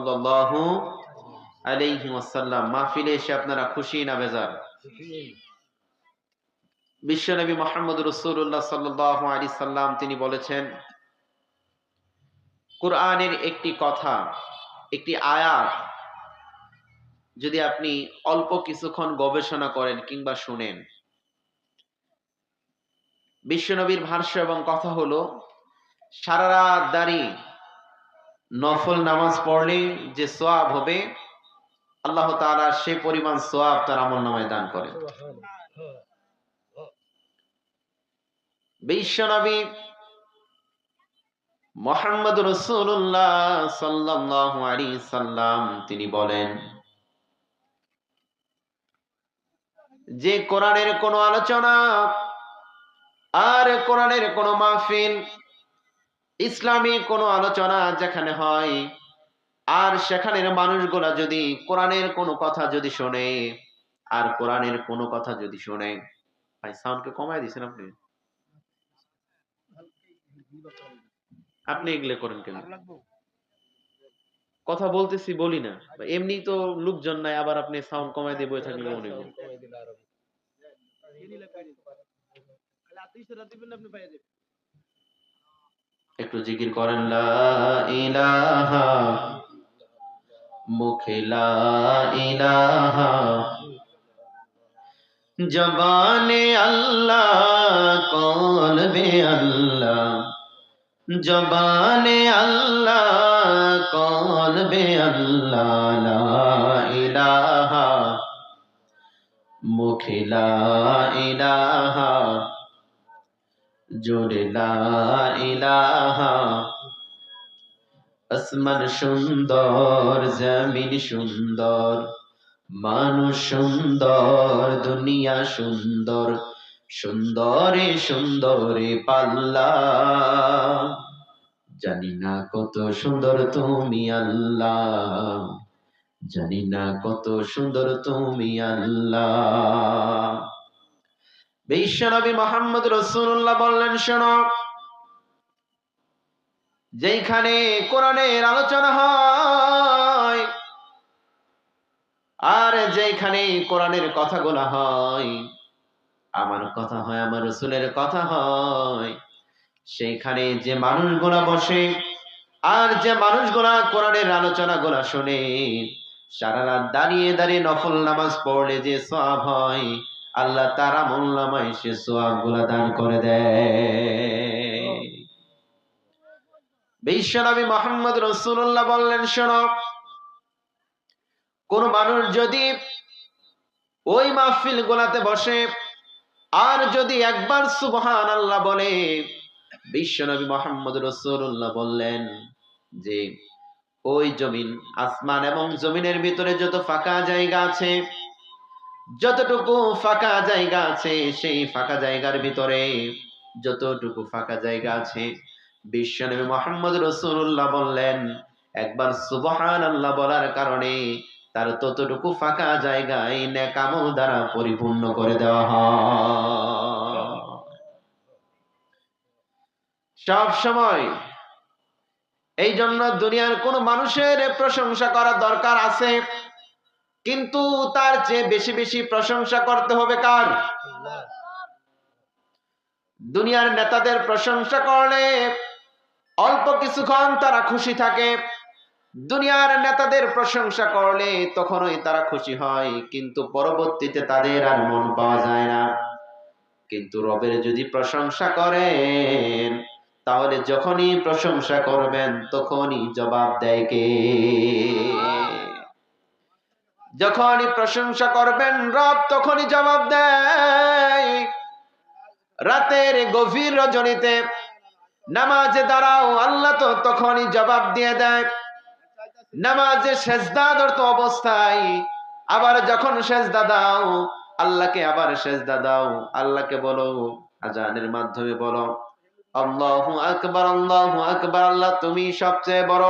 সাল্লাল্লাহু আলাইহি ওয়াসাল্লাম। মাহফিলে এসে আপনারা খুশি না বেজার? বিশ্বনবী মুহাম্মদ রাসূলুল্লাহ সাল্লাল্লাহু আলাইহি সাল্লাম তিনি বলেছেন, কোরআনের একটি কথা, একটি আয়াত যদি আপনি অল্প কিছুক্ষণ গবেষণা করেন কিংবা শুনেন, বিশ্বনবীর ভাষ্য এবং কথা হলো, সারা রাত দাঁড়িয়ে নফল নামাজ পড়লে যে সওয়াব হবে, আল্লাহ তাআলা সে পরিমাণ সওয়াব তার আমলনামায় দান করেন। বিশ্বনবী মুহাম্মদ রাসূলুল্লাহ সাল্লাল্লাহু আলাইহি সাল্লাম তিনি বলেন যে কোরআনের কোন আলোচনা আর কোরআনের কোন মাহফিল, ইসলামী কোন আলোচনা যেখানে হয় আর সেখানের মানুষগুলা যদি কোরআনের কোন কথা যদি শোনে আর কোরআনের কোন কথা যদি শোনে, ভাই সাউন্ডকে কমায় দিয়েছেন আপনি? আপনি এগুলো করেন কেন? কথা বলতেছি বলি না, এমনি তো লোকজন নাই, আবার আপনি সাউন্ড কমায় দিয়ে বসে থাকলে মনে হয়। একটু জিকির করেন, লা ইলাহা, মুখে লা ইলাহা, জবানে আল্লাহ, কলবে আল্লাহ, জবানে আল্লাহ, কলবে আল্লাহ, লা ইলাহা, মুখে লা ইলাহা, জোরে লা ইলাহা। আসমান সুন্দর, জমিন সুন্দর, মানুষ সুন্দর, দুনিয়া সুন্দর, সুন্দরে সুন্দরে পাল্লা। জানি না কত সুন্দর তুমি আল্লাহ, জানি না কত সুন্দর তুমি আল্লাহ। বিশ্বনবী মুহাম্মদ রাসূলুল্লাহ বললেন, শোনো, যেখানে কোরআনের আলোচনা হয় আর যেখানে কোরআনের কথাগুলো হয়, আমার কথা হয়, আমার রাসূলের কথা হয়, সেইখানে যে মানুষগুলা বসে আর যে মানুষগুলা কোরআনের আলোচনাগুলা শুনে, সারা রাত দাঁড়িয়ে দাঁড়িয়ে নফল নামাজ পড়লে যে সওয়াব হয়, আল্লাহ তার আমলনামায় সে সওয়াবগুলা দান করে দেয়। বিশ্বনবী মুহাম্মদ রাসূলুল্লাহ বললেন, শোনো, কোন মানুষ যদি ওই মাহফিল গোলাতে বসে আর যদি একবার সুবহানাল্লাহ বলে, বিশ্বনবী মুহাম্মদ রাসূলুল্লাহ বললেন যে ওই জমিন, আসমান এবং জমিনের ভিতরে যত ফাঁকা জায়গা আছে, যতটুকু ফাঁকা জায়গা আছে, সেই ফাঁকা জায়গার ভিতরে যতটুকু ফাঁকা জায়গা আছে, বিশ্বনবী মুহাম্মদ রাসূলুল্লাহ বললেন, একবার সুবহানাল্লাহ বলার কারণে তার ততটুকু ফাঁকা জায়গায় নেক আমল দ্বারা পরিপূর্ণ করে দেওয়া হয়। সব সময় এই জন্য দুনিয়ার কোন মানুষের প্রশংসা করার দরকার আছে, কিন্তু তার চেয়ে বেশি বেশি প্রশংসা করতে হবে কার? দুনিয়ার নেতাদের প্রশংসা করলে অল্প কিছুক্ষণ তারা খুশি থাকে, দুনিয়ার নেতাদের প্রশংসা করলে তখনই তারা খুশি হয়, কিন্তু পরবর্তীতে তাদের আর মন পাওয়া যায় না। কিন্তু রবের যদি প্রশংসা করেন, তাহলে যখনই প্রশংসা করবেন তখনই জবাব দেয় কে? যখনই প্রশংসা করবেন রব তখনই জবাব দেয়। রাতের গভীর রজনীতে নামাজে দাঁড়াও, আল্লাহ তো তখনই জবাব দিয়ে দেয়। নামাজে সেজদারত অবস্থায় আবার যখন সেজদা দাও, আল্লাহকে আবার সেজদা দাও, আল্লাহকে বলো, আজানের মাধ্যমে বলো, আল্লাহু আকবার, আল্লাহু আকবার, আল্লাহ তুমি সবচেয়ে বড়।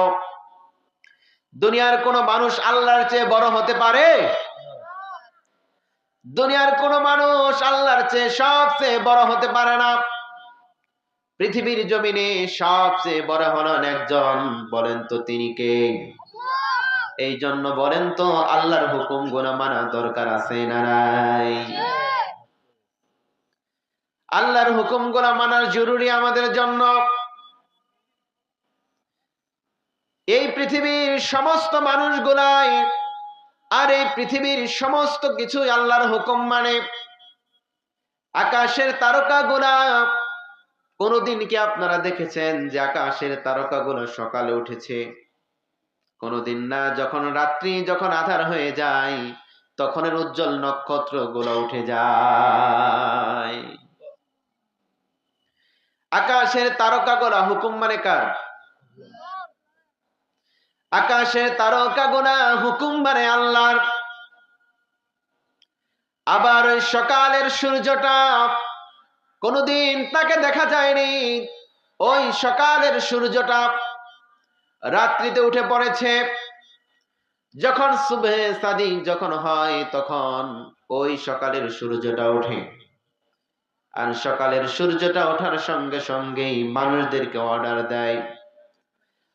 দুনিয়ার কোন মানুষ আল্লাহর চেয়ে বড় হতে পারে? দুনিয়ার কোন মানুষ আল্লাহর চেয়ে সবচেয়ে বড় হতে পারে না। পৃথিবীর জমিনে সবচেয়ে বড় হলেন একজন, বলেন তো তিনি কে? এই জন্য বলেন তো আল্লাহর হুকুম গুলো মানা দরকার আছে না নাই? আল্লাহর হুকুম গুলো মানার জরুরি আমাদের জন্য। এই পৃথিবীর সমস্ত মানুষগুলাই আর এই পৃথিবীর সমস্ত কিছুই আল্লাহর হুকুম মানে। আকাশের তারকাগুলা, কোনদিন কি আপনারা দেখেছেন যে আকাশের তারকাগুলো সকালে উঠেছে? কোনদিন না। যখন রাত্রি, যখন আঁধার হয়ে যায়, তখন এর উজ্জ্বল নক্ষত্রগুলো উঠে যায়। আকাশের তারকাগুলা হুকুম মানে কার? আকাশের তারকাগুলা হুকুম মানে আল্লাহর। আবার ওই সকালের সূর্যটা কোনদিন তাকে দেখা যায়নি। ওই সকালের সূর্যটা রাত্রিতে উঠে পড়েছে। যখন সুবহে সাদিক যখন হয়, তখন ওই সকালের সূর্যটা ওঠে। আর সকালের সূর্যটা ওঠার সঙ্গে সঙ্গেই মানুষদেরকে অর্ডার দেয়,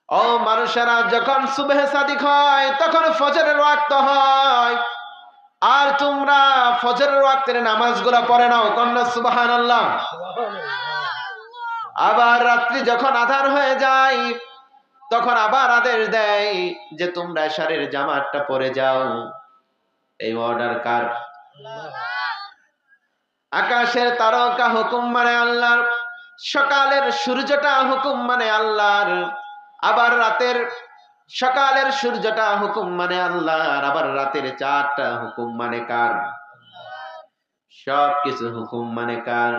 ও মানুষেরা, যখন সুবহে সাদিক হয় তখন ফজরের ওয়াক্ত হয়, আর তোমরা ফজরের ওয়াক্তের নামাজগুলো পড়ে নাও, কন্যা সুবহানাল্লাহ। আবার রাত্রি যখন আঁধার হয়ে যায়, তখন আবার আদেশ দেয় যে তোমরা এশারের জামাতটা পড়ে যাও। এই অর্ডার কার? আকাশের তারকা হুকুম মানে আল্লাহর, সকালের সূর্যটা হুকুম মানে আল্লাহর, আবার রাতের সকালের সূর্যটা হুকুম মানে আল্লাহর, আবার রাতের চাঁদটা হুকুম মানে কার? সব কিছু হুকুম মানে কার?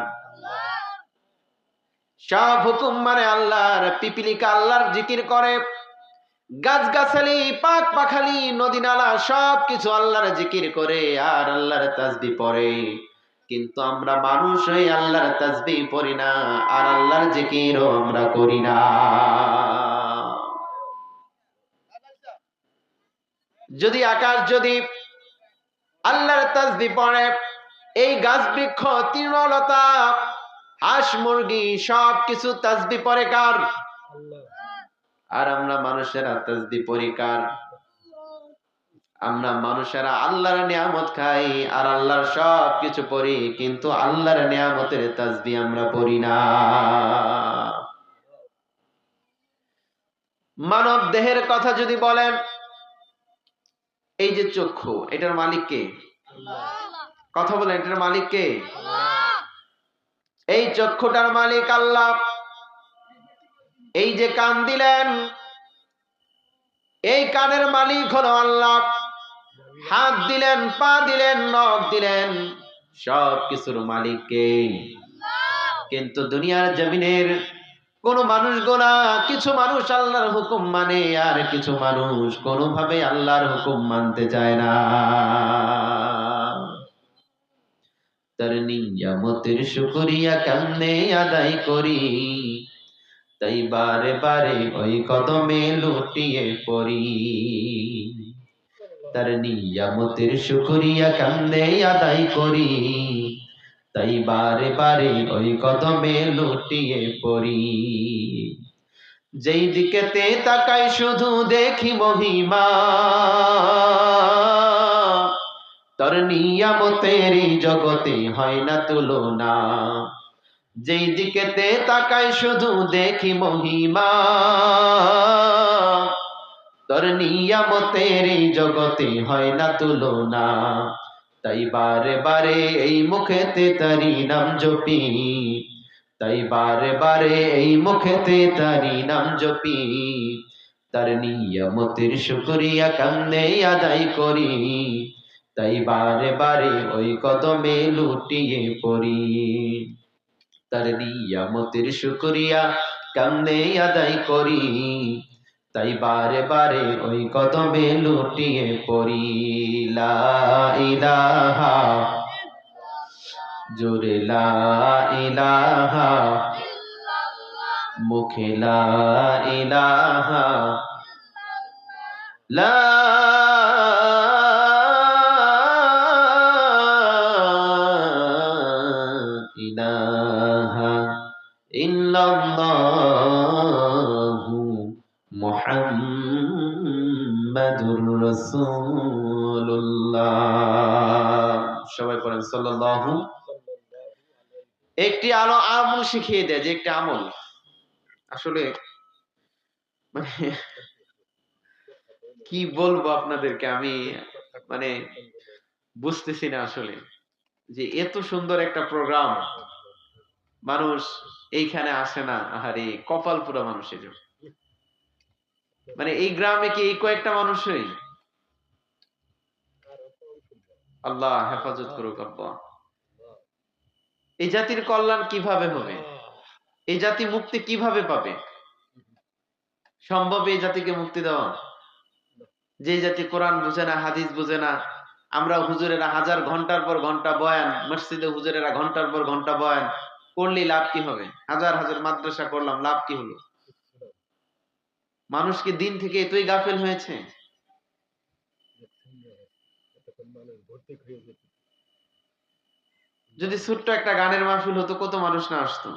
সব হুকুম মানে আল্লাহর। পিপিলিকা আল্লাহর জিকির করে, গাছগাছালি, পাক পাখালি, নদী নালা সব কিছু আল্লাহর জিকির করে আর আল্লাহর তাসবিহ পড়ে। কিন্তু আমরা মানুষ হয়ে আল্লাহর তাসবিহ পড়ি না, আর আল্লাহর জিকিরও আমরা করি না। যদি আকাশ যদি আল্লাহর তাসবিহ পড়ে, এই গাছ বৃক্ষ তৃণলতা হাঁস মুরগি সব কিছু তাসবিহ পড়ে কার? আর আমরা মানুষেরা তাসবিহ পড়ি কার? আমরা মানুষেরা আল্লাহর নিয়ামত খাই আর আল্লাহর সব কিছু পড়ি, কিন্তু আল্লাহর নিয়ামতের তাসবিহ আমরা পড়ি না। মানব দেহের কথা যদি বলেন, এই যে চক্ষু, এটার মালিক কে? কথা বলেন, এটার মালিক কে? এই চক্ষুটার মালিক আল্লাহ। এই যে কান দিলেন, এই কানের মালিক হলো আল্লাহ। হাত দিলেন, পা দিলেন, নখ দিলেন, সব কিছুর মালিক কে? কিন্তু দুনিয়ার জমিনের কোন মানুষগুলা, কিছু মানুষ আল্লাহর হুকুম মানে আর কিছু মানুষ কোনোভাবে আল্লাহর হুকুম মানতে চায় না। তার নিয়ামতের শুকরিয়া কেমনে আদায় করি, তাই বারে বারে ওই কদমে লুটিয়ে পড়ি। তার নিয়ামতের শুকরিয়া কেমনে আদায় করি, তাই বারে বারে ওই কদমে লুটিয়ে পড়ি। যেই দিকেতে তাকাই শুধু দেখি মহিমা, তোর নিয়ামতের এই জগতে হয় না তুলনা। যেই দিকেতে তাকাই শুধু দেখি মহিমা, তোর নিয়ামতের এই জগতে হয় না তুলনা। তাই বারে বারে এই মুখেতে তারি নাম জপি, তাই বারে বারে এই মুখেতে তারি নাম জপি। তার নিয়ামতের শুকরিয়া কেমনে আদায় করি, তাই বারে বারে ওই কদমে লুটিয়ে পড়ি। তার নিয়ামতের শুকরিয়া কেমনে আদায় করি, তাই বারে বারে ওই কদমে লুটিয়ে পড়ি। লা ইলাহা, জোরে লা ইলাহা, মুখে লা ইলাহা, লা ইলাহা ইল্লাল্লাহু মুহাম্মাদুর মুহাম্মাদুর রাসূলুল্লাহ। সবাই পড়েন সাল্লাল্লাহু। একটি আমল শিখিয়ে দেয়, যে একটি আমল আসলে মানে কি বলবো আপনাদেরকে, আমি মানে বুঝতেছি না আসলে, যে এত সুন্দর একটা প্রোগ্রাম মানুষ এইখানে আসে না। আহারে কপাল পুরা মানুষের, মানে এই গ্রামে কি এই কয়েকটা মানুষই? আল্লাহ হেফাজত করুক আব্বা। এই জাতির কল্যাণ কিভাবে হবে? এই জাতি মুক্তি কিভাবে পাবে? সম্ভব এই জাতিকে মুক্তি দেওয়া? যে জাতি কোরআন বুঝে না, হাদিস বুঝে না, আমরা হুজুরেরা হাজার ঘন্টার পর ঘন্টা বয়ান, মসজিদে হুজুরেরা ঘন্টার পর ঘন্টা বয়ান করলে লাভ কি হবে? হাজার হাজার মাদ্রাসা করলাম, লাভ কি হলো? মানুষ কি দিন থেকে এতই গাফেল হয়েছে? যদি ছোট্ট একটা গানের মাহফিল হতো, কত মানুষ না আসতো?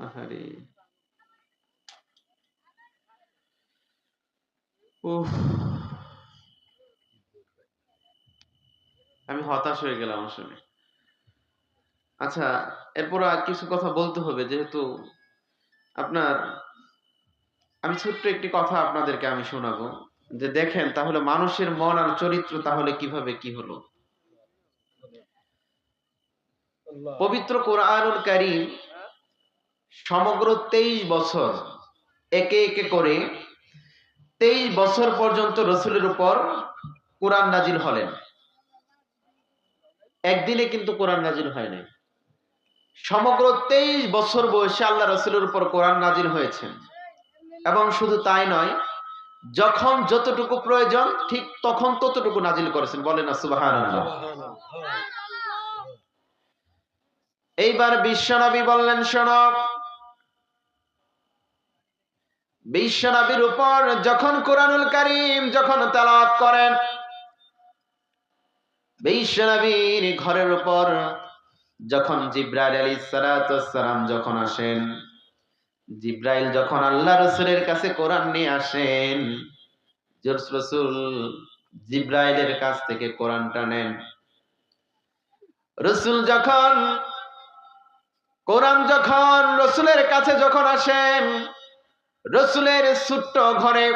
আহারে উফ, আমি হতাশ হয়ে গেলাম আসলে। আচ্ছা, এরপর আর কিছু কথা বলতে হবে, যেহেতু আপনার, আমি ছোট্ট একটি কথা আপনাদেরকে আমি শোনাবো, যে দেখেন তাহলে মানুষের মন আর চরিত্র তাহলে কিভাবে কি হলো। পবিত্র কোরআনুল কারীম সমগ্র 23 বছর একে একে করে 23 বছর পর্যন্ত রসুলের উপর কোরআন নাজিল হলেন। একদিনে কিন্তু কোরআন নাজিল হয় নাই। সমগ্র 23 বছর বয়সে আল্লাহ রসুলের উপর কোরআন নাজিল হয়েছে। এবং শুধু তাই নয়, যখন যতটুকু প্রয়োজন ঠিক তখন ততটুকু নাজিল করেছেন। বলেন না সুবহানাল্লাহ। এইবার বিশ্বনবী বললেন, শোনো, বিশ্বনবীর উপর যখন কোরআনুল কারীম যখন তেলাওয়াত করেন, বিশ্বনবীর ঘরের উপর যখন জিবরাইল আলাইহিস সালাম যখন আসেন, জিবরাইল যখন আল্লাহ রসুলের কাছে কোরআন নিয়ে আসেন, রাসূল জিবরাইলের কাছ থেকে কোরআনটা নেন। রসুল যখন কোরআন যখন রসুলের কাছে যখন আসেন, রসুলের ছোট্ট ঘরে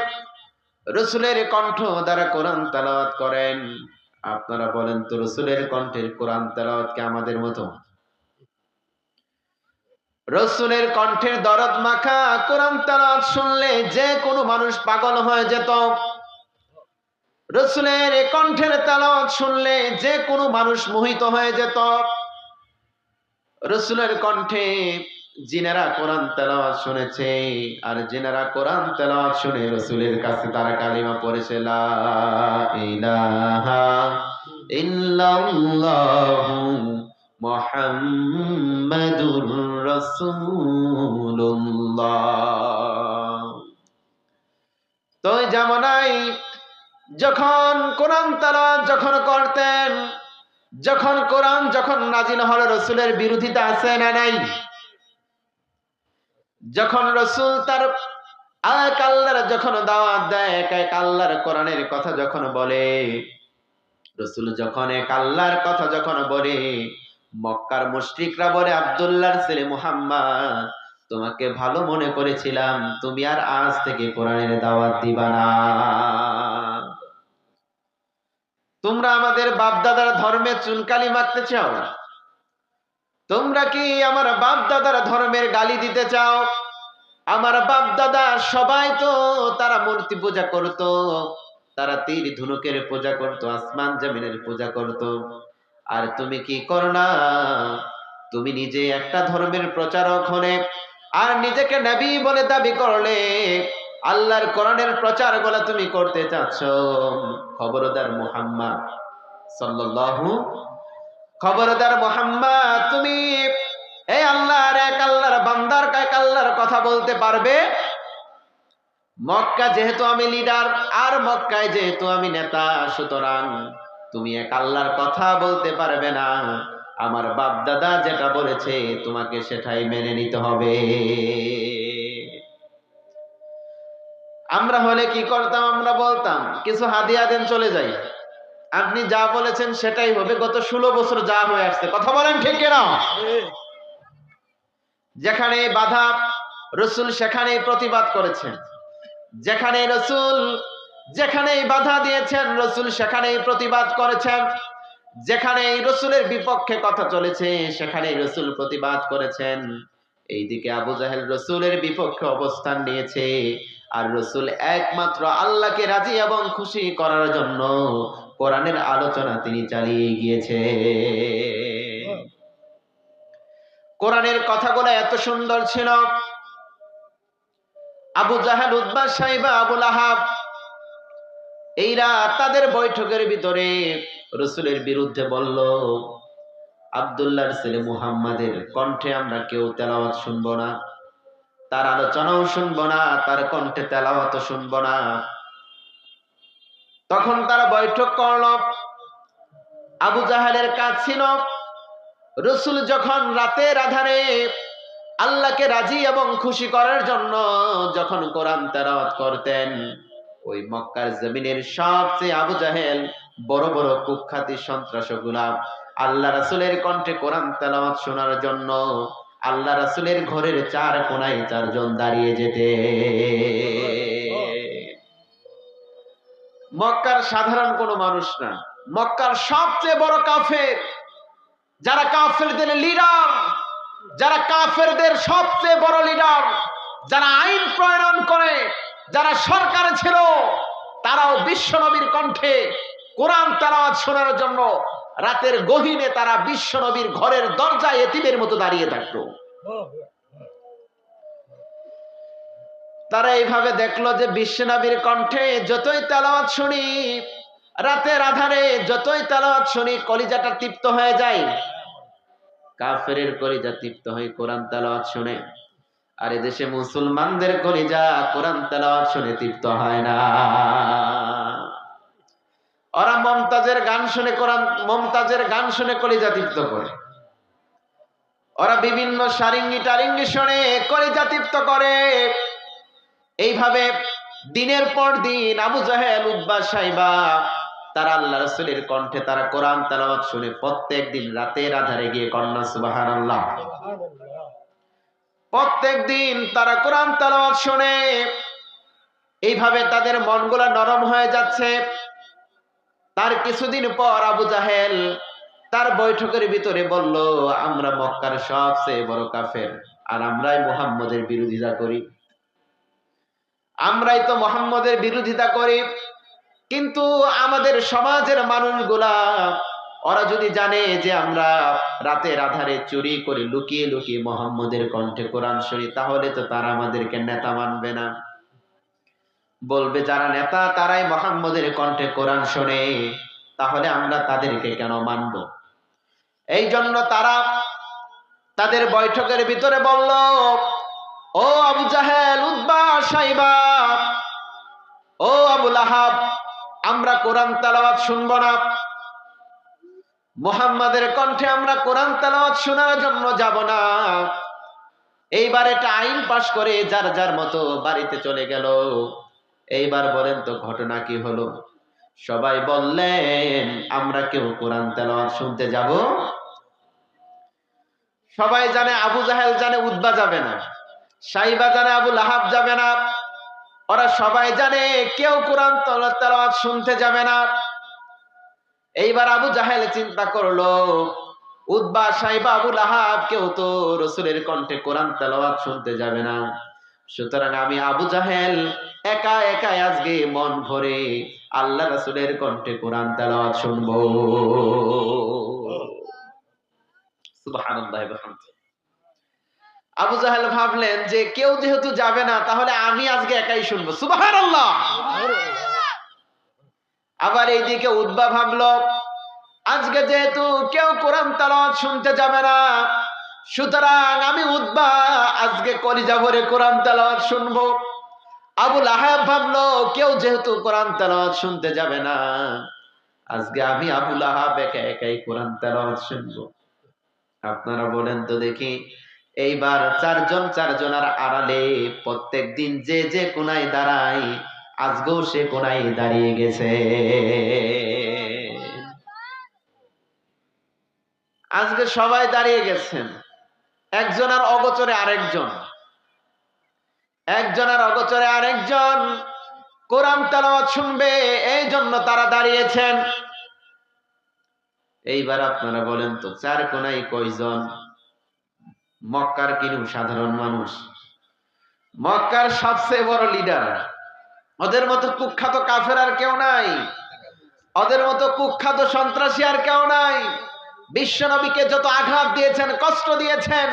রসুলের কণ্ঠ দ্বারা কোরআন তেলাওয়াত করেন। আপনারা বলেন তো, রসুলের কণ্ঠের কোরআন তেলাওয়াত কি আমাদের মতো? রসুলের কণ্ঠের দরদ মাখা কোরআন তেলাওয়াত শুনলে যে কোনো মানুষ পাগল হয়ে যেত। রসুলের কণ্ঠের তেলাওয়াত শুনলে যে কোনো মানুষ মোহিত হয়ে যেত। রসুলের কণ্ঠে জিনেরা কোরআন তেলাওয়াত শুনেছে, আর জিনেরা কোরআন তেলাওয়াত শুনে রসুলের কাছে তারা কালিমা পড়েছে, লা ইলাহা ইল্লাল্লাহু মুহাম্মাদুর রাসূলুল্লাহ। তো ওই জামানায় যখন কোরআন তেলাওয়াত যখন করতেন, যখন কোরআন যখন নাজিল হলো, রসুলের বিরোধিতা আছে না নাই? যখন রসুল তার এক আল্লাহর যখন দাওয়াত দেয়, এক আল্লাহর কোরআনের কথা যখন বলে, রসুল যখন এক আল্লাহর কথা যখন বলে, মক্কার মুশরিকরা বলে, আব্দুল্লাহর ছেলে মুহাম্মদ, তোমাকে ভালো মনে করেছিলাম, তুমি আর আজ থেকে কোরআনের দাওয়াত দিবা না। তোমরা আমাদের বাপ দাদার ধর্মে চুনকালি মারতে চাও? তোমরা কি আমার বাপ দাদার ধর্মের গালি দিতে চাও? আমার বাপ দাদা সবাই তো তারা মূর্তি পূজা করত, তারা তীর ধনুকের পূজা করত, আসমান জমিনের পূজা করত। আর তুমি কি করো না? তুমি নিজে একটা ধর্মের প্রচারক হলে আর নিজেকে নবী বলে দাবি করলে, আল্লাহর কোরআনের প্রচার গুলো তুমি করতে চাচ্ছ। খবরদার মুহাম্মদ সাল্লাল্লাহু, খবরদার মুহাম্মদ, তুমি এই আল্লাহর এক আল্লাহর বান্দার এক আল্লাহর কথা বলতে পারবে? মক্কা যেহেতু আমি লিডার, আর মক্কায় যেহেতু আমি নেতা, সুতরাং তুমি এক আল্লাহর কথা বলতে পারবে না। আমার বাপ দাদা যেটা বলেছে তোমাকে সেটাই মেনে নিতে হবে। আমরা হলে কি করতাম? আমরা বলতাম কিছু হাদিয়া দেন, চলে যাই, আপনি যা বলেছেন সেটাই হবে। গত 16 বছর যা হয়ে আসছে, কথা বলেন ঠিক কিনা? যেখানে বাধা রসুল সেখানে প্রতিবাদ করেছেন, যেখানে বাধা দিয়েছেন রসুল সেখানেই প্রতিবাদ করেছেন, যেখানে রসুলের বিপক্ষে কথা চলেছে সেখানে রসুল প্রতিবাদ করেছেন। এইদিকে আবু জাহেল রসুলের বিপক্ষে অবস্থান নিয়েছে, আর রসুল একমাত্র আল্লাহকে রাজি এবং খুশি করার জন্য কোরআনের আলোচনা তিনি চালিয়ে গিয়েছে। কোরআনের কথাগুলো এত সুন্দর ছিল। আবু জাহেল, উতবা, সাইবা, আবু লাহাব এইরা তাদের বৈঠকের ভিতরে রসুলের বিরুদ্ধে বলল, আব্দুল্লাহর ছেলে মুহাম্মাদের কণ্ঠে আমরা কেউ তেলাওয়াত শুনবো না, তার আলোচনাও শুনবো না, তার কণ্ঠে তেলাওয়াতও শুনবো না। তখন তারা বৈঠক করল। আবু জাহেলের কাজ ছিল রসুল যখন রাতের আধারে আল্লাহকে রাজি এবং খুশি করার জন্য যখন কোরআন তেলাওয়াত করতেন, ওই মক্কার জমিনের সবচেয়ে আবু জাহেল বড় বড় কুখ্যাতি সন্ত্রাসগুলা আল্লাহ রাসূলের কণ্ঠে কোরআন তেলাওয়াত শোনার জন্য আল্লাহ রাসূলের ঘরের চার কোনায় চারজন দাঁড়িয়ে যেতে। মক্কার সাধারণ কোনো মানুষ না, মক্কার সবচেয়ে বড় কাফের, যারা কাফেরদের লিডার, যারা কাফেরদের সবচেয়ে বড় লিডার, যারা আইন প্রণয়ন করে, যারা সরকারে ছিল, তারাও বিশ্বনবীর কণ্ঠে কোরআন তেলাওয়াত শোনার জন্য রাতের গহীনে তারা বিশ্বনবীর ঘরের দরজায় এতিমের মতো দাঁড়িয়ে থাকতো। তারা এইভাবে দেখলো যে বিশ্বনবীর কণ্ঠে যতই তেলাওয়াত শুনি, রাতের আধারে যতই তেলাওয়াত শুনি, কলিজাটা তৃপ্ত হয়ে যায়। কাফেরের কলিজা তৃপ্ত হয় কোরআন তেলাওয়াত শুনে, আর এদেশে মুসলমানদের কলিজা কোরআন তেলাওয়াত শুনে তৃপ্ত হয় না। ওরা মমতাজের গান শুনে মমতাজের গান শুনে কলিজা তৃপ্ত করে, ওরা বিভিন্ন সারিঙ্গি টারিঙ্গি শুনে কলিজা তৃপ্ত করে। এইভাবে দিনের পর দিন আবু জাহেল, উতবা, সাইবা তারা আল্লাহ রাসূলের কণ্ঠে তারা কোরআন তেলাওয়াত শুনে প্রত্যেক দিন রাতের আধারে গিয়ে কন্যা সুবহানাল্লাহ, প্রত্যেক দিন তারা কোরআন তেলাওয়াত শুনে। এইভাবে তাদের মনগুলা নরম হয়ে যাচ্ছে। তার কিছুদিন পর আবু জাহেল তার বৈঠকের ভিতরে বলল, আমরা মক্কার সবচেয়ে বড় কাফের, আর আমরাই মুহাম্মদের বিরোধিতা করি, আমরাই তো মুহাম্মদের বিরোধিতা করি। কিন্তু আমাদের সমাজের মানুষগুলা ওরা যদি জানে যে আমরা রাতের আধারে চুরি করে লুকিয়ে লুকিয়ে মুহাম্মদের কণ্ঠে কোরআন শুনি, তাহলে তো তারা আমাদেরকে নেতা মানবে না, বলবে যারা নেতা তারাই মুহাম্মদের কণ্ঠে কোরআন শোনে, তাহলে আমরা তাদেরকে কেন মানব? এই জন্য তারা তাদের বৈঠকের ভিতরে বলল, ও আবু জাহেল, উতবা, সাইবা, ও আবু লাহাব, আমরা কোরআন তেলাওয়াত শুনবো না, মুহাম্মাদের কণ্ঠে আমরা কোরআন তেলাওয়াত শোনার জন্য যাব না। এইবার এটা আইন পাশ করে যার যার মতো বাড়িতে চলে গেল। এইবার বলেন তো ঘটনা কি হলো? সবাই বললেন আমরা কেউ কোরআন তেলাওয়াত শুনতে যাব। সবাই জানে আবু জাহেল জানে উতবা যাবে না, সাইবা জানে আবু লাহাব যাবে না, ওরা সবাই জানে কেউ কোরআন তেলাওয়াত শুনতে যাবে না। এইবার আবু জাহেল চিন্তা করলো, উতবা, সাইবা, আবু লাহাব কেউ তো রসুলের কণ্ঠে কোরআন তেলাওয়াত শুনতে যাবে না, সুতরাং আমি আবু জাহেল একা একা আজকে মন ভরে আল্লাহ রাসূলের কণ্ঠে কোরআন তেলাওয়াত শুনবো। সুবহানাল্লাহি ওয়া বিহামদিহি। আবু জাহেল ভাবলেন যে কেউ যেহেতু যাবে না, তাহলে আমি আজকে একাই শুনবো। সুবহানাল্লাহ। আবার এইদিকে উতবা ভাবলো, আজকে যেহেতু কেউ কোরআন তেলাওয়াত শুনতে যাবে না, সুতরাং আমি উতবা আজকে কলিজা ভরে কোরআন তেলাওয়াত শুনবো। আবু লাহাব ভাবলো, কেউ যেহেতু কোরআন তেলাওয়াত শুনতে যাবে না, আজকে আমি আবু লাহাব একা একাই কোরআন তেলাওয়াত শুনবো। আপনারা বলেন তো দেখি, এইবার চারজন চারজনের আড়ালে প্রত্যেক দিন যে যে কোনায় দাঁড়ায়, আজকেও সে কোনায় দাঁড়িয়ে গেছে। আজকে সবাই দাঁড়িয়ে গেছেন, একজনের অগোচরে আরেকজন, একজনের অগোচরে আরেকজন কোরআন তেলাওয়াত শুনবে, এই জন্য তারা দাঁড়িয়েছেন। এইবার আপনারা বলেন তো চার কোনায় কয়জন? মক্কার কিরূপ সাধারণ মানুষ, মক্কার সবচেয়ে বড় লিডার, ওদের মতো কুখ্যাত কাফের আর কেউ নাই, ওদের মতো কুখ্যাত সন্ত্রাসী আর কেউ নাই। বিশ্ব নবীকে যত আঘাত দিয়েছেন, কষ্ট দিয়েছেন,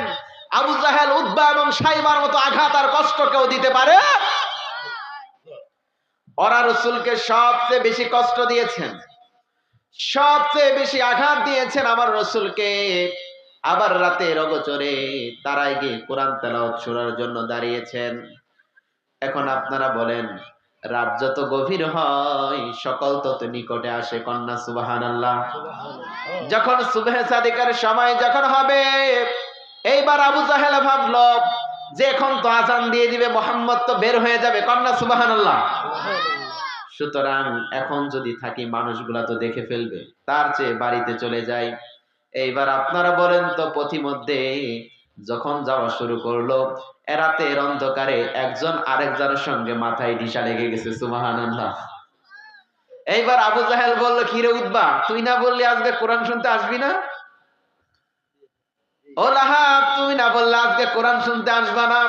আবু জাহেল, উতবা এবং সাইবার মতো আঘাত আর কষ্ট কেউ দিতে পারে? ওরা রাসূলকে সবচেয়ে বেশি কষ্ট দিয়েছেন, সবচেয়ে বেশি আঘাত দিয়েছেন আমার রাসূলকে। আবার রাতের অগোচরে তারাই গিয়ে কোরআন তেলাওয়াত শোনার জন্য দাঁড়িয়েছেন। এখন আপনারা বলেন, রাত যত গভীর হয় সকল তত নিকটে আসে, কন্যা সুবহানাল্লাহ। যখন সুবহে সাদিকের সময় যখন হবে, এইবার আবু জাহেল ভাবলো যে এখন তো আজান দিয়ে দিবে, মুহাম্মদ তো বের হয়ে যাবে, কন্যা সুবহানাল্লাহ। সুতরাং এখন যদি থাকি মানুষগুলা তো দেখে ফেলবে, তার চেয়ে বাড়িতে চলে যাই। এইবার আপনারা বলেন তো, পথিমধ্যে যখন যাওয়া শুরু করলো, রাতের অন্ধকারে একজন আরেকজনের সঙ্গে মাথায় ডিশা লেগে গেছে, সুবহানাল্লাহ। এইবার আবু জাহেল বলল, কিরে উতবা, তুই না বললি আজকে কোরআন শুনতে আসবি না? ও লাহাব, তুমি না বললে আজকে কোরআন শুনতে আসবা না?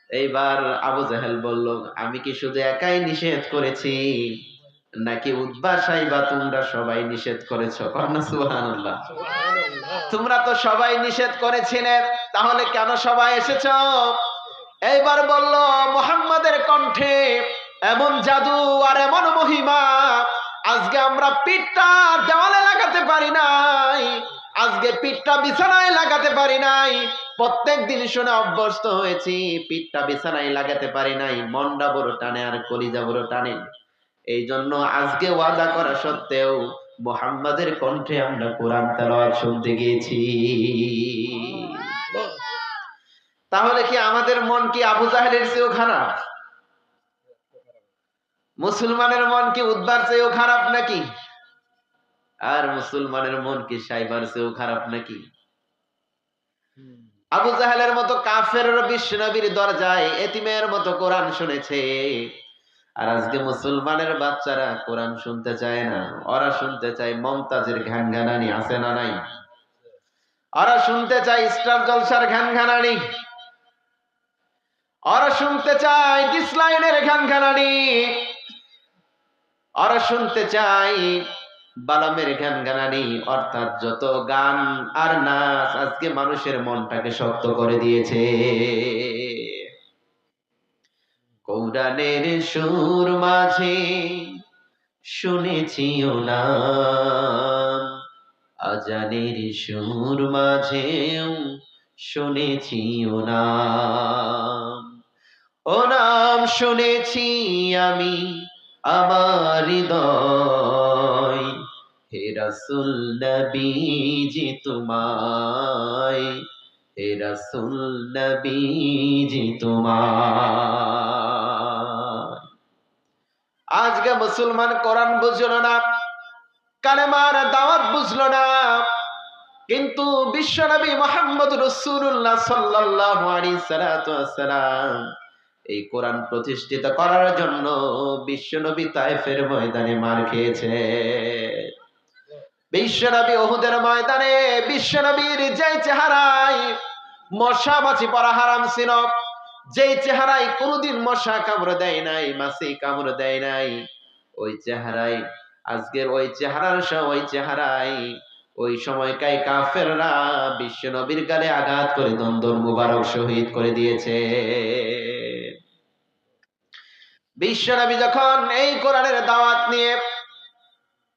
এইবার আবু জাহেল বলল, আমি কি শুধু একাই নিষেধ করেছি নাকি উতবা সাইবা তোমরা সবাই নিষেধ করেছো? কন্যা সুবহানাল্লাহ। তোমরা তো সবাই নিষেধ করেছিলে, তাহলে কেন সবাই এসেছো? এইবার বলল, মুহাম্মাদের কণ্ঠে এমন জাদু আর এমন মহিমা, আজকে আমরা পিঠটা দেওয়ালে লাগাতে পারি নাই, আজকে পিঠটা বিছানায় লাগাতে পারি নাই। প্রত্যেক দিন শুনে অভ্যস্ত হয়েছি, পিঠটা বিছানায় লাগাতে পারি নাই, মনটা বড় টানে আর কলিজা বড় টানে। এই জন্য আজকে ওয়াদা করা সত্ত্বেও মুহাম্মাদের কণ্ঠে আমরা কোরআন তেলাওয়াত শুনতে গিয়েছি। তাহলে কি আমাদের মন কি আবু জাহেলের চেয়েও খারাপ? মুসলমানের মন কি উতবার চেয়েও খারাপ নাকি? আর মুসলমানের মন কি সাইবার চেয়েও খারাপ নাকি? আবু জাহেলের মতো কাফের বিশ্ব নবীর দরজায় এতিমের মতো কোরআন শুনেছে, আর আজকে মুসলমানের বাচ্চারা কোরআন শুনতে চায় না। ওরা শুনতে চায় মমতাজের ঘ্যানঘ্যানানি, আছে না নাই? ওরা শুনতে চায় স্টার জলসার ঘ্যানঘ্যানানি, ওরা শুনতে চায় ডিসলাইনের ঘ্যানঘ্যানানি, ওরা শুনতে চায় বালামের ঘ্যানঘ্যানানি। অর্থাৎ যত গান আর নাচ আজকে মানুষের মনটাকে শক্ত করে দিয়েছে। কোরআনের সুর মাঝে শুনেছি ও নাম, আজানের সুর মাঝেও শুনেছি ও নাম, ও নাম শুনেছি আমি আমার হৃদয়, হে রাসূল নবীজি তোমায়, হে রাসূল নবীজি তোমায়। আজকে মুসলমান কোরআন বুঝলো না, কালেমার দাওয়াত বুঝলো না, কিন্তু বিশ্বনবী মুহাম্মদ রাসূলুল্লাহ সাল্লাল্লাহু আলাইহি সাল্লাম এই কোরআন প্রতিষ্ঠিত করার জন্য বিশ্বনবী তায়েফের ময়দানে মার খেয়েছে। বিশ্বনবী উহুদের ময়দানে বিশ্বনবীর যে চেহারায় মশা মাছি পড়া হারাম ছিল, যেই চেহারায় কোনোদিন মশা কামড় দেয় নাই, মাছি কামড় দেয় নাই, ওই চেহারায় আজকের ওই চেহারার ওই চেহারায় ওই সময়কার কাফেররা বিশ্বনবীর গালে আঘাত করে দন্দন মুবারক শহীদ করে দিয়েছে। বিশ্বনবী যখন এই কোরআনের দাওয়াত নিয়ে,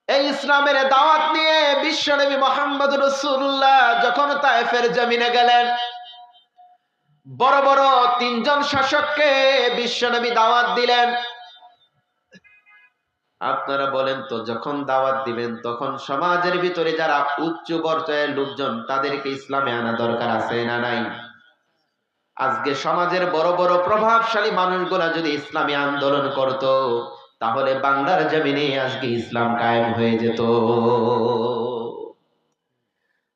এই ইসলামের দাওয়াত নিয়ে বিশ্বনবী মুহাম্মদ রাসূলুল্লাহ যখন তায়েফের জমিনে গেলেন, বড় বড় তিনজন শাসককে বিশ্বনবী দাওয়াত দিলেন। আপনারা বলেন তো, যখন দাওয়াত দিবেন তখন সমাজের ভিতরে যারা উচ্চ পর্যায়ের লোকজন তাদেরকে ইসলামে আনা দরকার আছে না নাই? আজকে সমাজের বড় বড় প্রভাবশালী মানুষগুলা যদি ইসলামী আন্দোলন করত, তাহলে বাংলার জমিনে আজকে ইসলাম কায়েম হয়ে যেত।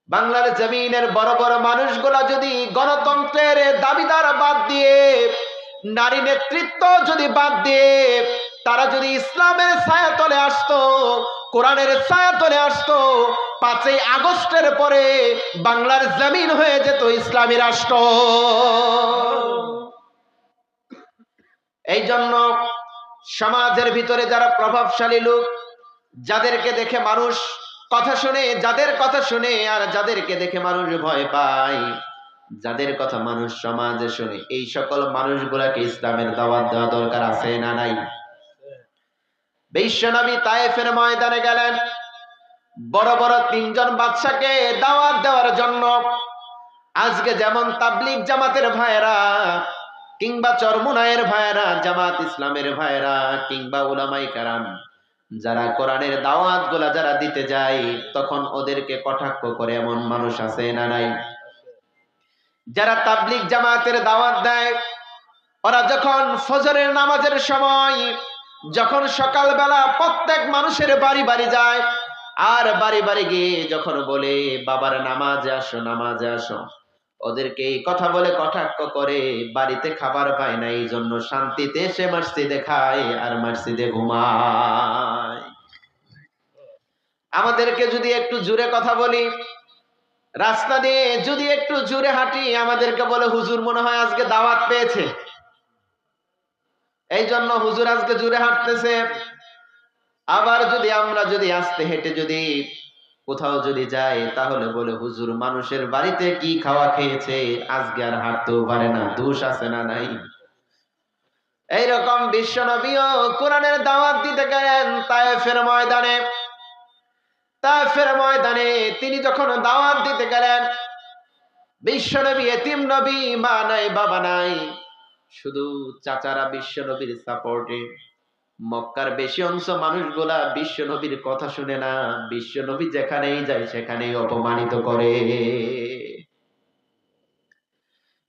বাংলার জমিনের বড় বড় মানুষগুলা যদি গণতন্ত্রের দাবিদার বাদ দিয়ে, নারী নেতৃত্ব যদি বাদ দিয়ে, তারা যদি ইসলামের ছায়াতলে আসতো, কোরআনের ছায়াতলে আসতো, 5ই আগস্টের পরে বাংলার জমিন হয়ে যেত ইসলামী রাষ্ট্র। এই জন্য সমাজের ভিতরে যারা প্রভাবশালী লোক, যাদেরকে দেখে মানুষ কথা শুনে, যাদের কথা শুনে আর যাদেরকে দেখে মানুষ ভয় পায়, যাদের কথা মানুষ সমাজে শুনে, এই সকল মানুষগুলাকে ইসলামের দাওয়াত দেওয়া দরকার আছে না নাই? বিশ্বনবী তায়েফের ময়দানে গেলেন বড় বড় 3 জন বাদশাকে দাওয়াত দেওয়ার জন্য। আজকে যেমন তাবলীগ জামাতের ভাইয়েরা, কিংবা চরমুনায়ের ভাইয়েরা, জামাত ইসলামের ভাইয়েরা, কিংবা উলামায়ে কেরাম যারা কোরআনের দাওয়াত গুলা যারা দিতে যায়, তখন ওদেরকে কটাক্ষ করে এমন মানুষ আছে না নাই? যারা তাবলীগ জামাতের দাওয়াত দেয়, ওরা যখন ফজরের নামাজের সময়, যখন সকালবেলা প্রত্যেক মানুষের বাড়ি বাড়ি যায়, আর বাড়ি বাড়ি গিয়ে যখন বলে বাবার নামাজে আসো, নামাজে আসো, ওদেরকে এই কথা বলে কটাক্ষ করে। বাড়িতে খাবার পায় না, এই জন্য শান্তিতে সে মসজিদে খায় আর মসজিদে ঘুমায়। আমাদেরকে যদি একটু জোরে কথা বলি, রাস্তা দিয়ে যদি একটু জোরে হাঁটি, আমাদেরকে বলে হুজুর মনে হয় আজকে দাওয়াত পেয়েছে, এই জন্য হুজুর আজকে জোরে হাঁটতেছে। আবার যদি আমরা যদি আস্তে হেঁটে যদি কোথাও যদি যাই, তাহলে বলে হুজুর মানুষের বাড়িতে কি খাওয়া খেয়েছে, আজকে আর হাঁটতেও পারে না, দোষ আছে না নাই? এইরকম বিশ্বনবীও কোরআনের দাওয়াত দিতে গেলেন তায়েফের ময়দানে। তায়েফের ময়দানে তিনি যখন দাওয়াত দিতে গেলেন, বিশ্বনবী এতিম নবী, মা নাই বাবা নাই, শুধু চাচারা বিশ্বনবীর সাপোর্টে। মক্কার বেশি অংশ মানুষগুলা বিশ্বনবীর কথা শুনে না, বিশ্বনবী যেখানেই যায় সেখানেই অপমানিত করে।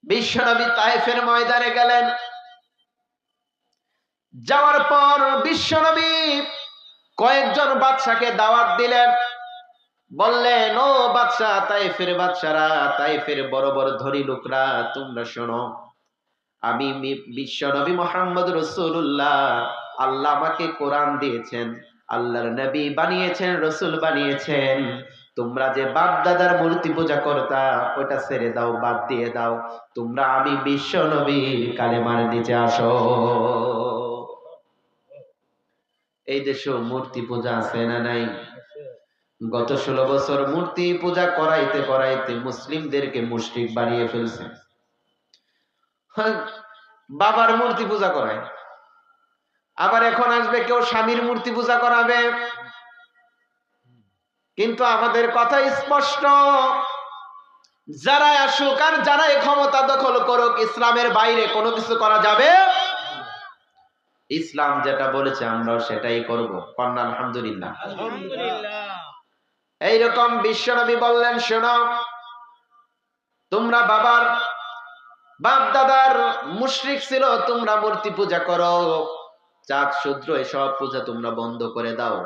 বিশ্বনবী তায়েফের ময়দানে গেলেন, যাওয়ার পর বিশ্বনবী কয়েকজন বাদশাকে দাওয়াত দিলেন। বললেন, ও বাদশা, তায়েফের বাদশারা, তায়েফের বড় বড় ধনী লোকরা, তোমরা শোনো, আমি বিশ্বনবী মুহাম্মদ রাসূলুল্লাহ, আল্লাহ আমাকে কোরআন দিয়েছেন, আল্লাহর নবী বানিয়েছেন, রাসূল বানিয়েছেন। তোমরা যে বাপ দাদার মূর্তি পূজা করতা, ওটা ছেড়ে দাও, বাদ দিয়ে দাও। তোমরা আমি বিশ্বনবীর কালেমার নিচে আসো। এই দেশে মূর্তি পূজা আছে না নাই? গত 16 বছর মূর্তি পূজা করাইতে করাইতে মুসলিমদেরকে মুশরিক বানিয়ে ফেলছে। বাবার মূর্তি পূজা করায়, আবার এখন আসবে কেউ স্বামীর মূর্তি পূজা করাবে। কিন্তু আমাদের কথা স্পষ্ট, যারা আসুক আর যারা ক্ষমতা দখল করুক, ইসলামের বাইরে কোনো কিছু করা যাবে। ইসলাম যেটা বলেছে আমরা সেটাই করব। কন্যা আলহামদুলিল্লাহ। এইরকম বিশ্বনবী বললেন, শোনো, তোমরা বাপ দাদার মুশরিক ছিল, তোমরা মূর্তি পূজা করো, চাঁদ সূর্য এসব পূজা তোমরা বন্ধ করে দাও।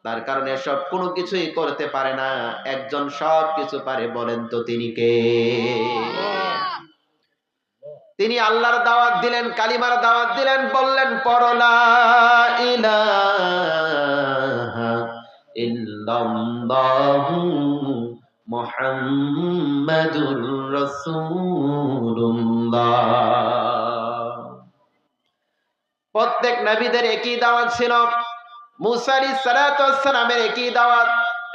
তার কারণে সব কোনো কিছুই করতে পারে না, একজন সব কিছু পারে। বলেন তো তিনি কে? তিনি আল্লাহর দাওয়াত দিলেন, কালিমার দাওয়াত দিলেন, বললেন পড়ো লা ইলাহা ইল্লাল্লাহু মুহাম্মাদুর রাসূলুল্লাহ। প্রত্যেক নবীদের একই দাওয়াত ছিল। মুসা আলাইহিস সালাতু ওয়াস সালামের একই দাওয়াত,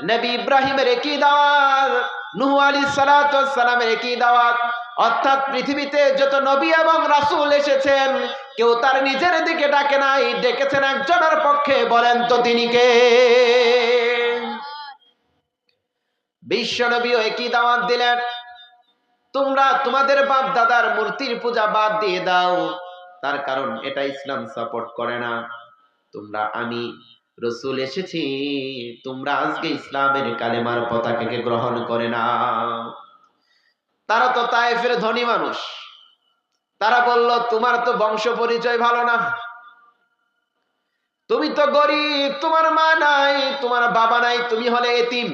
নবী ইব্রাহিমের একই দাওয়াত, নূহ আলাইহিস সালাতু ওয়াস সালামের একই দাওয়াত। অর্থাৎ পৃথিবীতে যত নবী এবং রাসূল এসেছেন, কেউ তার নিজের দিকে ডাকে নাই, ডেকেছেন একজনের পক্ষে। বলেন তো তিনি কে? বিশ্বনবীও একই দাওয়াত দিলেন, তোমরা তোমাদের বাপ দাদার মূর্তির পূজা বাদ দিয়ে দাও, তার কারণ এটা ইসলাম সাপোর্ট করে না। তোমরা আমি রসুল এসেছি, তোমরা আজকে ইসলামের কালেমার পতাকাকে গ্রহণ করে নাও। তারা তো তায়েফের ধনী মানুষ, তারা বলল তোমার তো বংশ পরিচয় ভালো না, তুমি তো গরিব, তোমার মা নাই, তোমার বাবা নাই, তুমি হলে এতিম,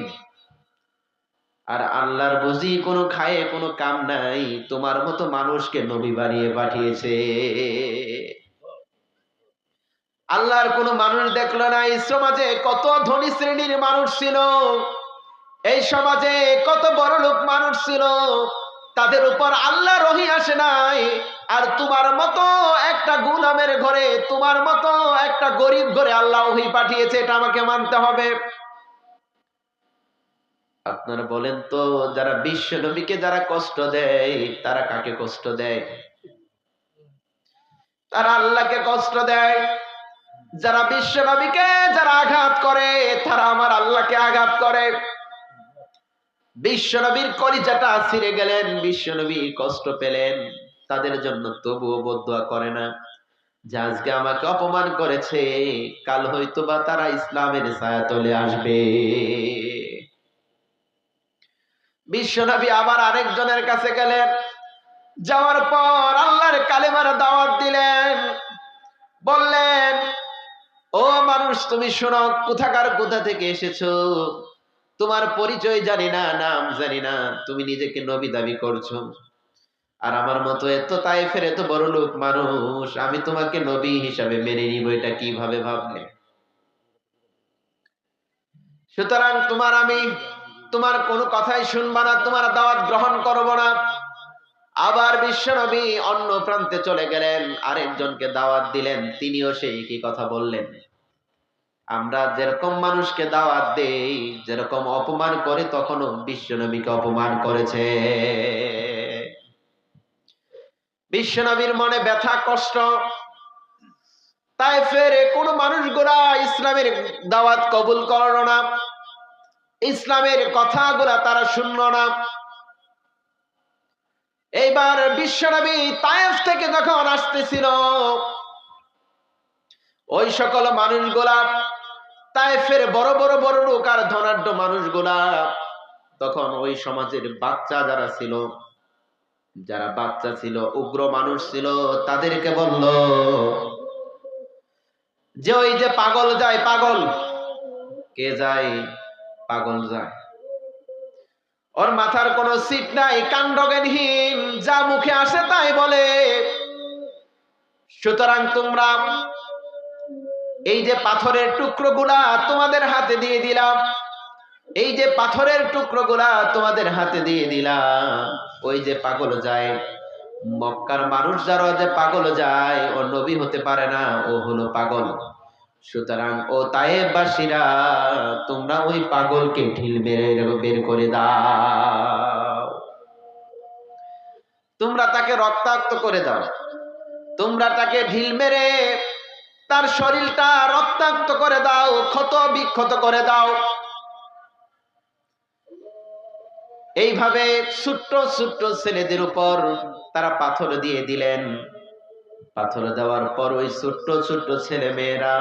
আর আল্লাহর বুঝি কোনো খায়ে কোনো কাম নাই, তোমার মতো মানুষকে নবী বানিয়ে পাঠিয়েছে। আল্লাহর কোনো মানুষ দেখলো না। এই সমাজে কত ধনী শ্রেণীর মানুষ ছিল, এই সমাজে কত বড় লোক মানুষ ছিল, তাদের উপর আল্লাহর ওহী আসে নাই। আর তোমার মতো একটা গোলামের ঘরে, তোমার মতো একটা গরিব ঘরে আল্লাহ ওহী পাঠিয়েছে, এটা আমাকে মানতে হবে। আপনারা বলেন তো, যারা বিশ্ব নবীকে যারা কষ্ট দেয়, তারা কাকে কষ্ট দেয়? তারা আল্লাহকে কষ্ট দেয়। যারা বিশ্ব নবীকে যারা আঘাত করে, তারা আমার আল্লাহকে আঘাত করে। বিশ্ব নবীর কলিজাটা ছিঁড়ে গেলেন, বিশ্ব নবী কষ্ট পেলেন, তাদের জন্য তবুও বদদুয়া করে না যে আজকে আমাকে অপমান করেছে, কাল হয়তো বা তারা ইসলামের ছায়াতলে আসবে। বিশ্ব নবী আবার আরেকজনের কাছে গেলেন, যাওয়ার পর আল্লাহর কালেমার দাওয়াত দিলেন, বললেন, ও মানুষ তুমি শোনো, কোথাকার কোথা থেকে এসেছো, তোমার পরিচয় জানি না, নাম জানি না, তুমি নিজেকে নবী দাবি করছো, আর আমার মতো এত তায়েফের এত বড় লোক মানুষ, আমি তোমাকে নবী হিসাবে মেনে নিব, এটা কিভাবে ভাবলে? সুতরাং তোমার কোনো কথাই শুনবা না, তোমার দাওয়াত গ্রহণ করব না। আবার বিশ্ব নবী অন্য প্রান্তে চলে গেলেন, আরেকজনকে দাওয়াত দিলেন, তিনিও সেই একই কথা বললেন। আমরা যেরকম মানুষকে দাওয়াত দেই, যেরকম অপমান করে, তখনও বিশ্ব নবীকে অপমান করেছে। বিশ্ব নবীর মনে ব্যথা কষ্ট। তায়েফের কোন মানুষগুলা ইসলামের দাওয়াত কবুল করলো না, ইসলামের কথাগুলা তারা শুনলো না। এইবার বিশ্ব নবী তায়েফ থেকে যখন আসতেছিল, ওই সকল মানুষগুলা, তায়েফের বড় বড় বড় লোক আর ধনাঢ্য মানুষগুলা, তখন ওই সমাজের বাচ্চা যারা ছিল, যারা বাচ্চা ছিল, উগ্র মানুষ ছিল, তাদেরকে বলল যে ওই যে পাগল যায়, পাগল কে যায়? পাগল যায়, ওর মাথার কোনো সিট নাই, কাণ্ডজ্ঞানহীন, যা মুখে আসে তাই বলে। সুতরাং তোমরা এই যে পাথরের টুকরোগুলা তোমাদের হাতে দিয়ে দিলাম, এই যে পাথরের টুকরোগুলা তোমাদের হাতে দিয়ে দিলাম, ওই যে পাগল যায়, মক্কার মানুষ যারা যে পাগল যায়, ও নবী হতে পারে না, ও হলো পাগল। সুতরাং ও তায়েফবাসীরা, তোমরা ওই পাগলকে ঢিল মেরে বের করে দাও, তোমরা তাকে রক্তাক্ত করে দাও, তোমরা তাকে ঢিল মেরে তার শরীরটা রক্তাক্ত করে দাও, ক্ষত বিক্ষত করে দাও। এইভাবে ছোট্ট ছোট্ট ছেলেদের উপর তারা পাথর দিয়ে দিলেন। পাথর দেওয়ার পর ওই ছোট্ট ছোট্ট ছেলে মেয়েরা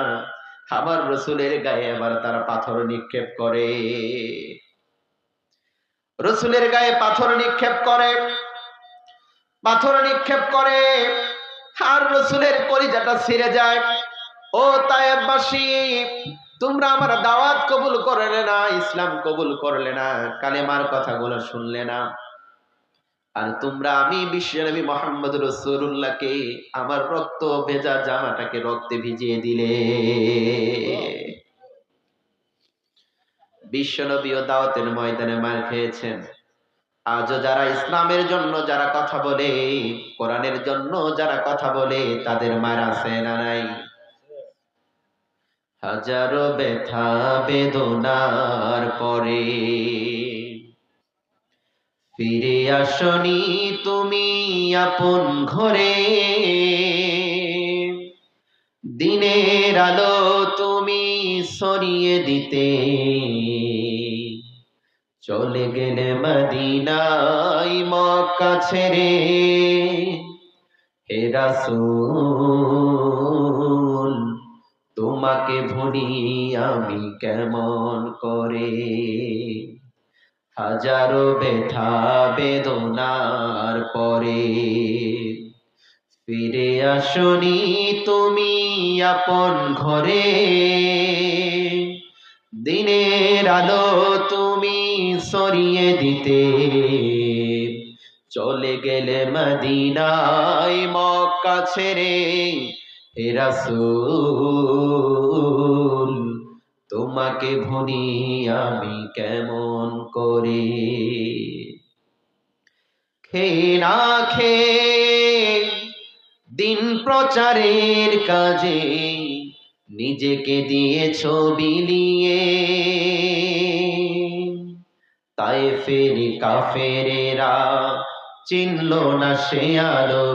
আমার রসুলের গায়ে এবার তারা পাথর নিক্ষেপ করে, রসুলের গায়ে পাথর নিক্ষেপ করে, পাথর নিক্ষেপ করে, আর রসুলের কলিজাটা ছিঁড়ে যায়। ও তায়েফবাসী, তোমরা আমার দাওয়াত কবুল করলে না, ইসলাম কবুল করলে না, কালেমার কথাগুলো শুনলে না, আর তোমরা আমি বিশ্বনবী মুহাম্মদ রাসূলুল্লাহকে আমার রক্ত ভেজা জামাটাকে রক্তে ভিজিয়ে দিলে। বিশ্বনবীও দাওয়াতের ময়দানে মার খেয়েছেন। আজও যারা ইসলামের জন্য যারা কথা বলে, কোরআনের জন্য যারা কথা বলে, তাদের মার আছে না নাই? হাজারো ব্যথা বেদনার পরে ফিরে আসনি তুমি আপন ঘরে, দিনের আলো তুমি ছড়িয়ে দিতে চলে গেলে মদিনায় মক্কা ছেড়ে। হে রাসূল, তোমাকে ভুলি আমি কেমন করে। হাজারো ব্যথা বেদনার পরে ফিরে আসনি তুমি আপন ঘরে। দিনের আলো তুমি সরিয়ে দিতে চলে গেলে মদিনায় মক্কা ছেড়ে। হে রাসূল তোমাকে ভুলি আমি কেমন করে। খেয়ে না খেয়ে দিন প্রচারের কাজে নিজেকে দিয়েছ বিলিয়ে। তায়েফের কাফেরেরা চিনল না সে আলো,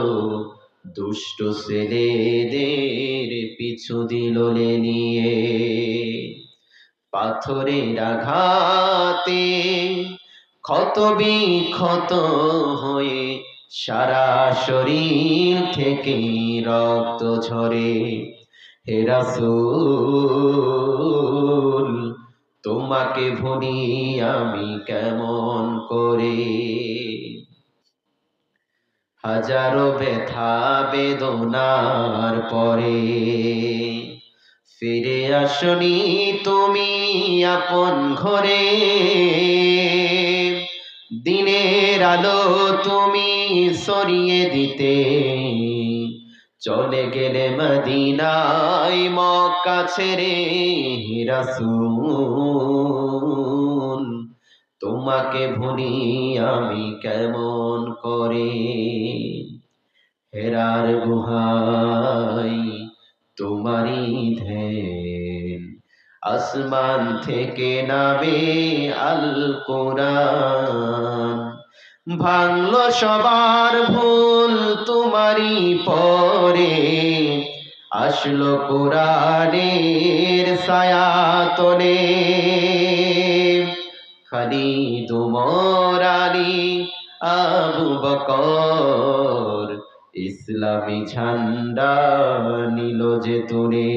দুষ্ট ছেলেদের পিছু দিল নিয়ে। পাথরের আঘাতে ক্ষত বিক্ষত হয়ে সারা শরীর থেকে রক্ত ঝরে। হে রাসূল তোমাকে ভুলি আমি কেমন করে। হাজারো ব্যথা বেদনার পরে ফিরে আসনি তুমি আপন ঘরে। দিনের আলো তুমি সরিয়ে দিতে চলে গেলে মদিনায় মক্কা ছেড়ে। হে রাসূল তোমাকে ভুলি আমি কেমন করে। হেরার গুহায় তোমারই ধ্যান, আসমান থেকে নামে আল কোরআন। ভাঙলো সবার ভুল তোমারই পরে, আসলো কোরআনের ছায়াতলে। খালিদ ওমর আলী আবু বকর ইসলামী ঝান্ডা নিল যে তুলে।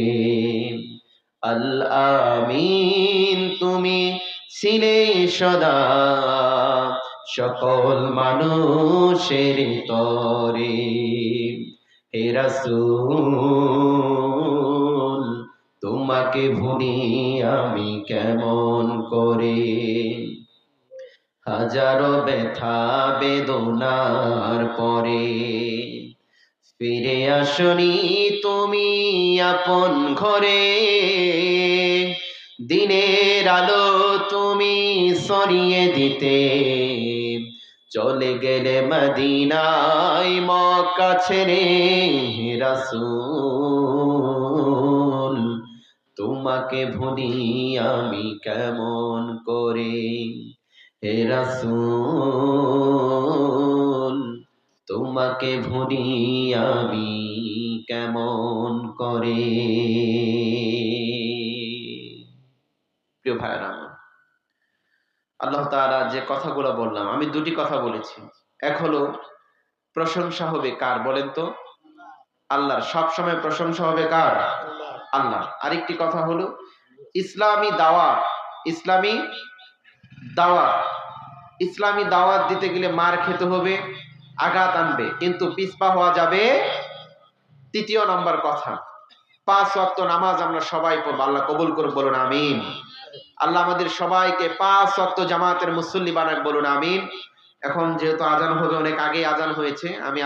আল আমিন তুমি ছিলে সদা সকল মানুষের তরে। হে রাসূল তোমাকে ভুলি আমি কেমন করে। হাজারো ব্যথা বেদনার পরে ফিরে আসনি তুমি আপন ঘরে। দিনের আলো তুমি সরিয়ে দিতে চলে গেলে মদিনায় মক্কা ছেড়ে। হে রাসূল তোমাকে ভুলি আমি কেমন করে। হে রাসূল তোমাকে ভুলি আমি কেমন করে। প্রিয় ভাইরা আমার, আল্লাহ তাআলা যে কথাগুলো বললাম, আমি দুটি কথা বলেছি। এক হলো প্রশংসা হবে কার বলেন তো? আল্লাহর। সব সময় প্রশংসা হবে কার? আল্লাহ। আরেকটি কথা হলো ইসলামী দাওয়াত, ইসলামী দাওয়াত, ইসলামী দাওয়াত দিতে গেলে মার খেতে হবে, আঘাত আনবে, কিন্তু পিছপা হওয়া যাবে। তৃতীয় নাম্বার কথা, 5 ওয়াক্ত নামাজ আমরা সবাই পড়ব, আল্লাহ কবুল করুক বলুন আমিন। আল্লাহ আমাদের সবাইকে 5 ওয়াক্ত জামাতের মুসল্লি বানাক বলুন আমিন। এখন যেহেতু আজান হবে, অনেক আগে আজান হয়েছে, আমি